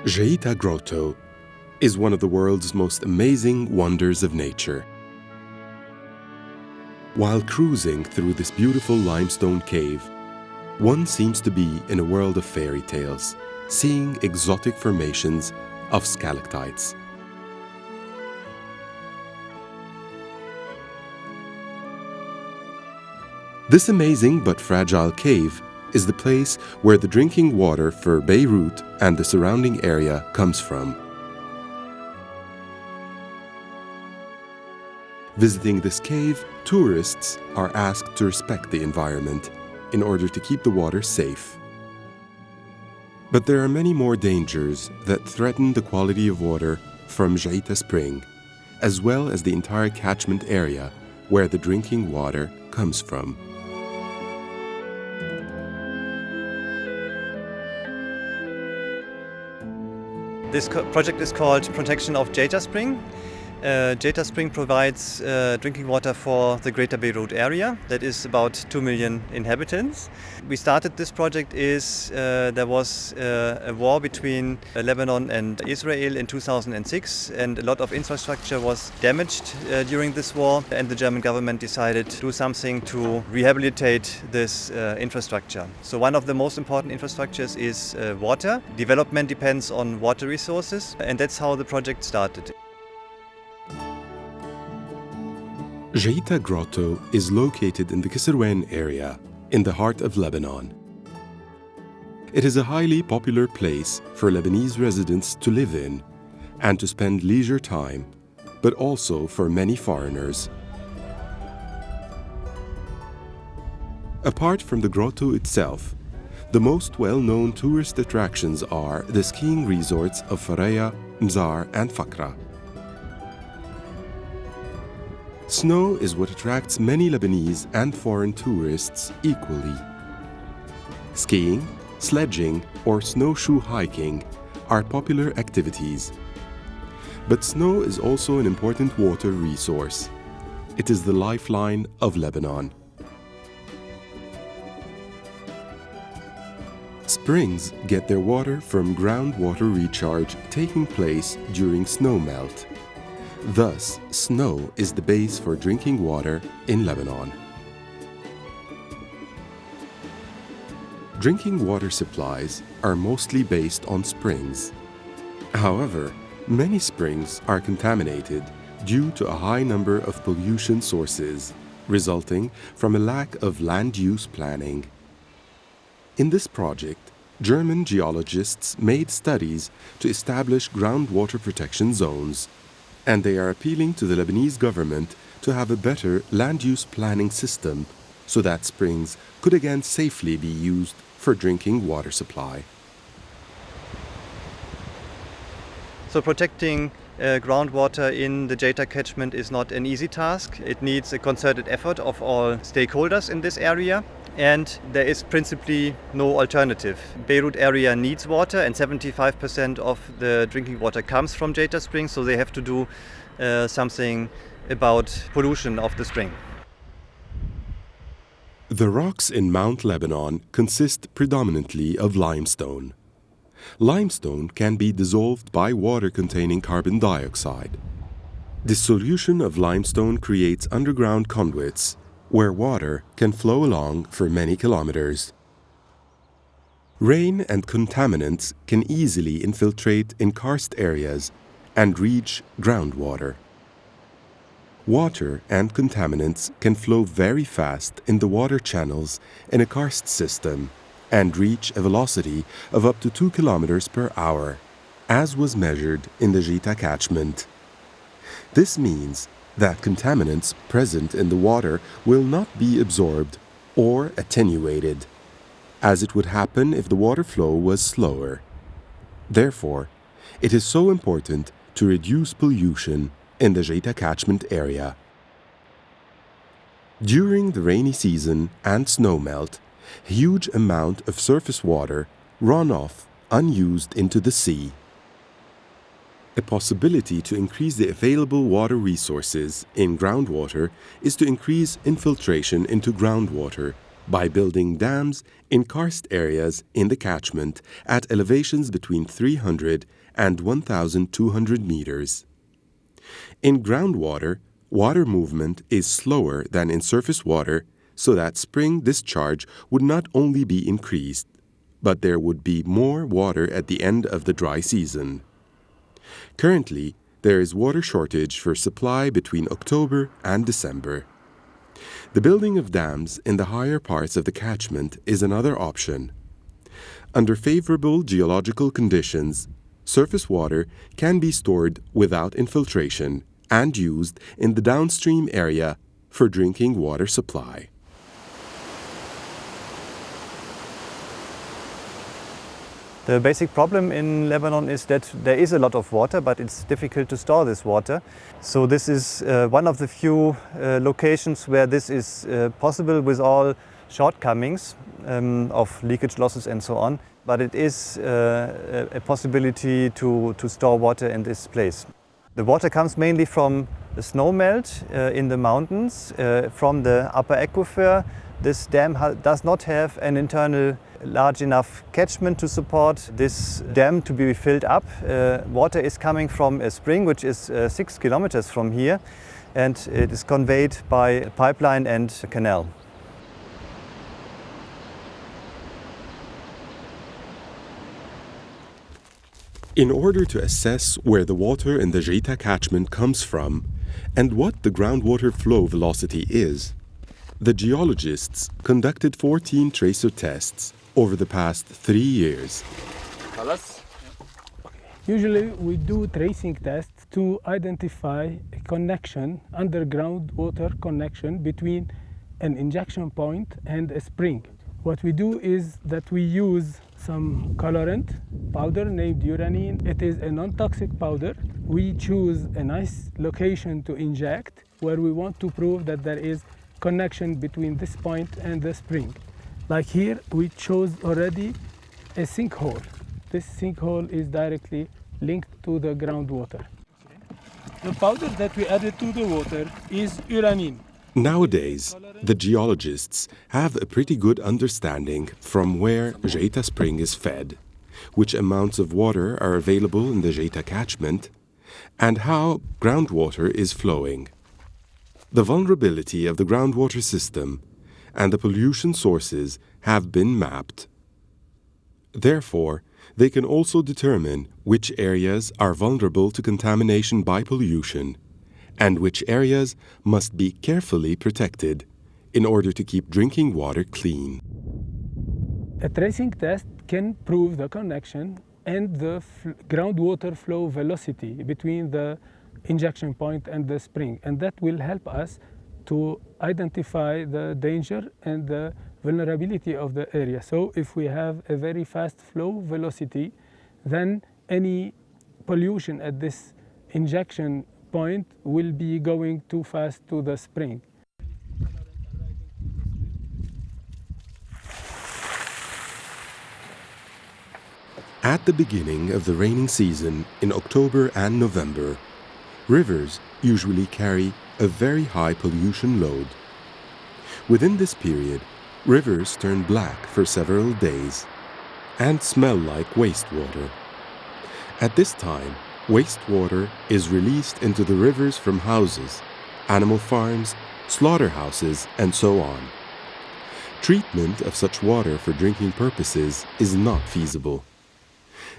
Jeita Grotto is one of the world's most amazing wonders of nature. While cruising through this beautiful limestone cave, one seems to be in a world of fairy tales, seeing exotic formations of stalactites. This amazing but fragile cave is the place where the drinking water for Beirut and the surrounding area comes from. Visiting this cave, tourists are asked to respect the environment in order to keep the water safe. But there are many more dangers that threaten the quality of water from Jeita Spring, as well as the entire catchment area where the drinking water comes from. This project is called Protection of Jeita Spring. Jeita Spring provides drinking water for the Greater Beirut Area. That is about 2 million inhabitants. We started this project there was a war between Lebanon and Israel in 2006, and a lot of infrastructure was damaged during this war, and the German government decided to do something to rehabilitate this infrastructure. So one of the most important infrastructures is water. Development depends on water resources, and that's how the project started. Jeita Grotto is located in the Kisrwen area, in the heart of Lebanon. It is a highly popular place for Lebanese residents to live in and to spend leisure time, but also for many foreigners. Apart from the grotto itself, the most well-known tourist attractions are the skiing resorts of Faraya, Mzar, and Fakra. Snow is what attracts many Lebanese and foreign tourists equally. Skiing, sledging, or snowshoe hiking are popular activities. But snow is also an important water resource. It is the lifeline of Lebanon. Springs get their water from groundwater recharge taking place during snowmelt. Thus, snow is the base for drinking water in Lebanon. Drinking water supplies are mostly based on springs. However, many springs are contaminated due to a high number of pollution sources, resulting from a lack of land use planning. In this project, German geologists made studies to establish groundwater protection zones, and they are appealing to the Lebanese government to have a better land use planning system so that springs could again safely be used for drinking water supply. So protecting groundwater in the Jeita catchment is not an easy task. It needs a concerted effort of all stakeholders in this area, and there is principally no alternative. Beirut area needs water, and 75% of the drinking water comes from Jeita Spring, so they have to do something about pollution of the spring. The rocks in Mount Lebanon consist predominantly of limestone. Limestone can be dissolved by water containing carbon dioxide. This solution of limestone creates underground conduits where water can flow along for many kilometers. Rain and contaminants can easily infiltrate in karst areas and reach groundwater. Water and contaminants can flow very fast in the water channels in a karst system and reach a velocity of up to 2 kilometers per hour, as was measured in the Jeita catchment. This means that contaminants present in the water will not be absorbed or attenuated, as it would happen if the water flow was slower. Therefore, it is so important to reduce pollution in the Jeita catchment area. During the rainy season and snowmelt, a huge amount of surface water run off unused into the sea. A possibility to increase the available water resources in groundwater is to increase infiltration into groundwater by building dams in karst areas in the catchment at elevations between 300 and 1,200 meters. In groundwater, water movement is slower than in surface water, so that spring discharge would not only be increased, but there would be more water at the end of the dry season. Currently, there is water shortage for supply between October and December. The building of dams in the higher parts of the catchment is another option. Under favorable geological conditions, surface water can be stored without infiltration and used in the downstream area for drinking water supply. The basic problem in Lebanon is that there is a lot of water, but it's difficult to store this water. So this is one of the few locations where this is possible with all shortcomings of leakage losses and so on. But it is a possibility to store water in this place. The water comes mainly from the snow melt in the mountains, from the upper aquifer. This dam does not have an internal large enough catchment to support this dam to be filled up. Water is coming from a spring which is 6 kilometers from here, and it is conveyed by a pipeline and a canal. In order to assess where the water in the Jeita catchment comes from and what the groundwater flow velocity is, the geologists conducted 14 tracer tests over the past 3 years. Usually we do tracing tests to identify a connection, underground water connection between an injection point and a spring. What we do is that we use some colorant powder named uranine. It is a non-toxic powder. We choose a nice location to inject where we want to prove that there is connection between this point and the spring. Like here, we chose already a sinkhole. This sinkhole is directly linked to the groundwater. The powder that we added to the water is uranine. Nowadays, the geologists have a pretty good understanding from where Jeita spring is fed, which amounts of water are available in the Jeita catchment, and how groundwater is flowing. The vulnerability of the groundwater system and the pollution sources have been mapped. Therefore, they can also determine which areas are vulnerable to contamination by pollution and which areas must be carefully protected in order to keep drinking water clean. A tracing test can prove the connection and the groundwater flow velocity between the injection point and the spring, and that will help us to identify the danger and the vulnerability of the area. So if we have a very fast flow velocity, then any pollution at this injection point will be going too fast to the spring. At the beginning of the raining season in October and November, rivers usually carry a very high pollution load. Within this period, rivers turn black for several days and smell like wastewater. At this time, wastewater is released into the rivers from houses, animal farms, slaughterhouses, and so on. Treatment of such water for drinking purposes is not feasible.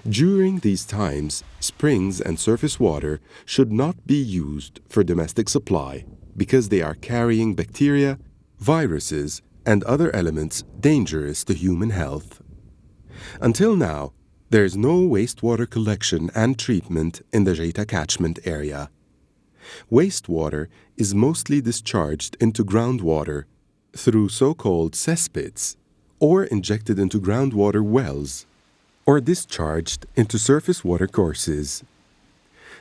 During these times, springs and surface water should not be used for domestic supply because they are carrying bacteria, viruses, and other elements dangerous to human health. Until now, there is no wastewater collection and treatment in the Jeita catchment area. Wastewater is mostly discharged into groundwater through so-called cesspits or injected into groundwater wells or discharged into surface water courses.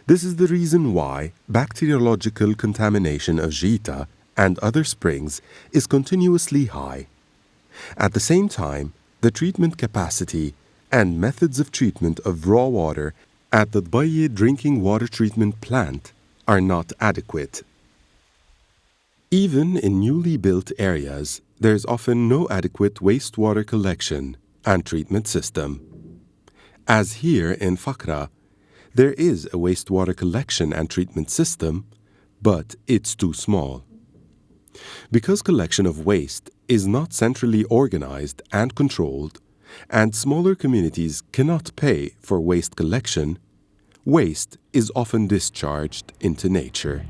This is the reason why bacteriological contamination of Jeita and other springs is continuously high. At the same time, the treatment capacity and methods of treatment of raw water at the Dbaye drinking water treatment plant are not adequate. Even in newly built areas, there's often no adequate wastewater collection and treatment system. As here in Fakra, there is a wastewater collection and treatment system, but it's too small. Because collection of waste is not centrally organized and controlled, and smaller communities cannot pay for waste collection, waste is often discharged into nature.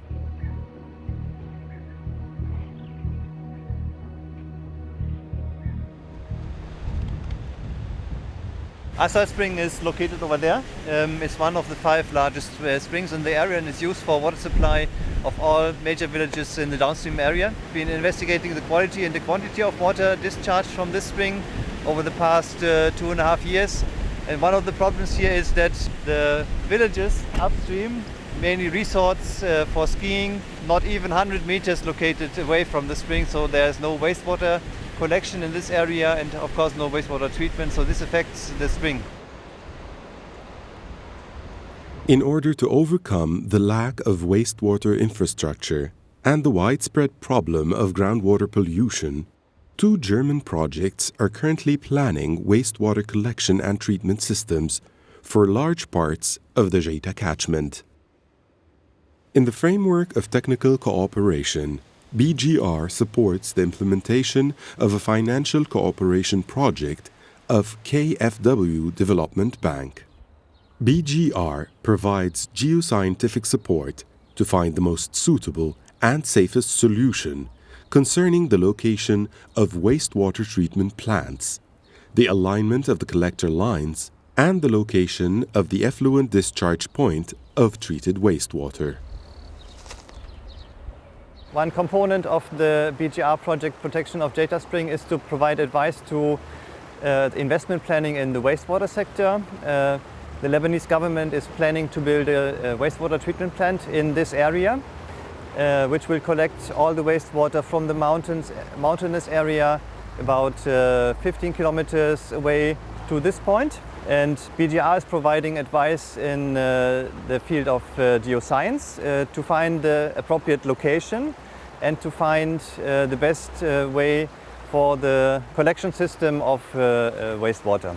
Asal Spring is located over there. It's one of the 5 largest springs in the area and is used for water supply of all major villages in the downstream area. We've been investigating the quality and the quantity of water discharged from this spring over the past 2.5 years. And one of the problems here is that the villages upstream, mainly resorts for skiing, not even 100 meters located away from the spring, so there's no wastewater collection in this area and of course no wastewater treatment, so this affects the spring. In order to overcome the lack of wastewater infrastructure and the widespread problem of groundwater pollution, 2 German projects are currently planning wastewater collection and treatment systems for large parts of the Jeita catchment. In the framework of technical cooperation, BGR supports the implementation of a financial cooperation project of KfW Development Bank. BGR provides geoscientific support to find the most suitable and safest solution concerning the location of wastewater treatment plants, the alignment of the collector lines, and the location of the effluent discharge point of treated wastewater. One component of the BGR project Protection of Jeita Spring is to provide advice to investment planning in the wastewater sector. The Lebanese government is planning to build a wastewater treatment plant in this area, which will collect all the wastewater from the mountainous area about 15 kilometers away to this point. And BGR is providing advice in the field of geoscience to find the appropriate location and to find the best way for the collection system of wastewater.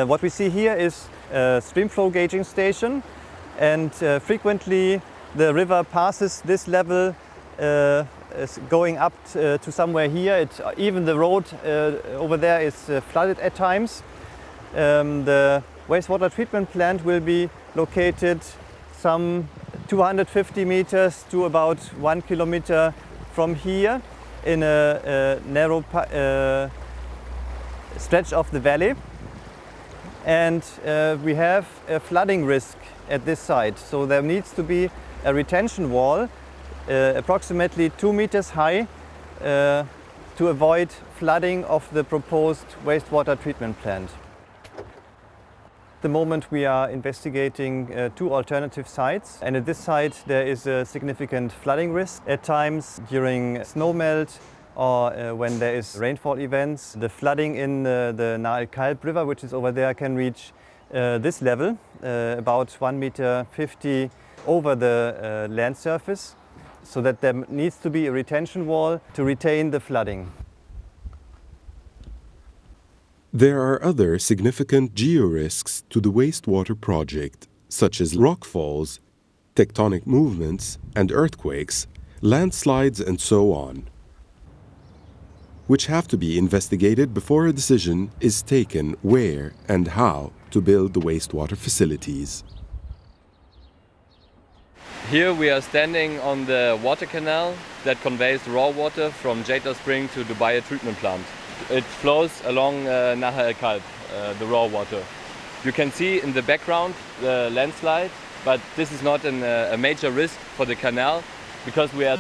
What we see here is a stream flow gauging station, and frequently the river passes this level is going up to somewhere here. Even the road over there is flooded at times. The wastewater treatment plant will be located some 250 meters to about 1 kilometer from here in a narrow stretch of the valley. And we have a flooding risk at this site, so there needs to be a retention wall approximately 2 meters high to avoid flooding of the proposed wastewater treatment plant. At the moment we are investigating 2 alternative sites, and at this site there is a significant flooding risk. At times during snowmelt or when there is rainfall events, the flooding in the Na El Kalb river, which is over there, can reach this level, about 1.50 meters over the land surface, so that there needs to be a retention wall to retain the flooding. There are other significant georisks to the wastewater project, such as rockfalls, tectonic movements and earthquakes, landslides and so on, which have to be investigated before a decision is taken where and how to build the wastewater facilities. Here we are standing on the water canal that conveys raw water from Jeita Spring to the Bayer treatment plant. It flows along Na El Kalb, the raw water. You can see in the background the landslide, but this is not a major risk for the canal because we are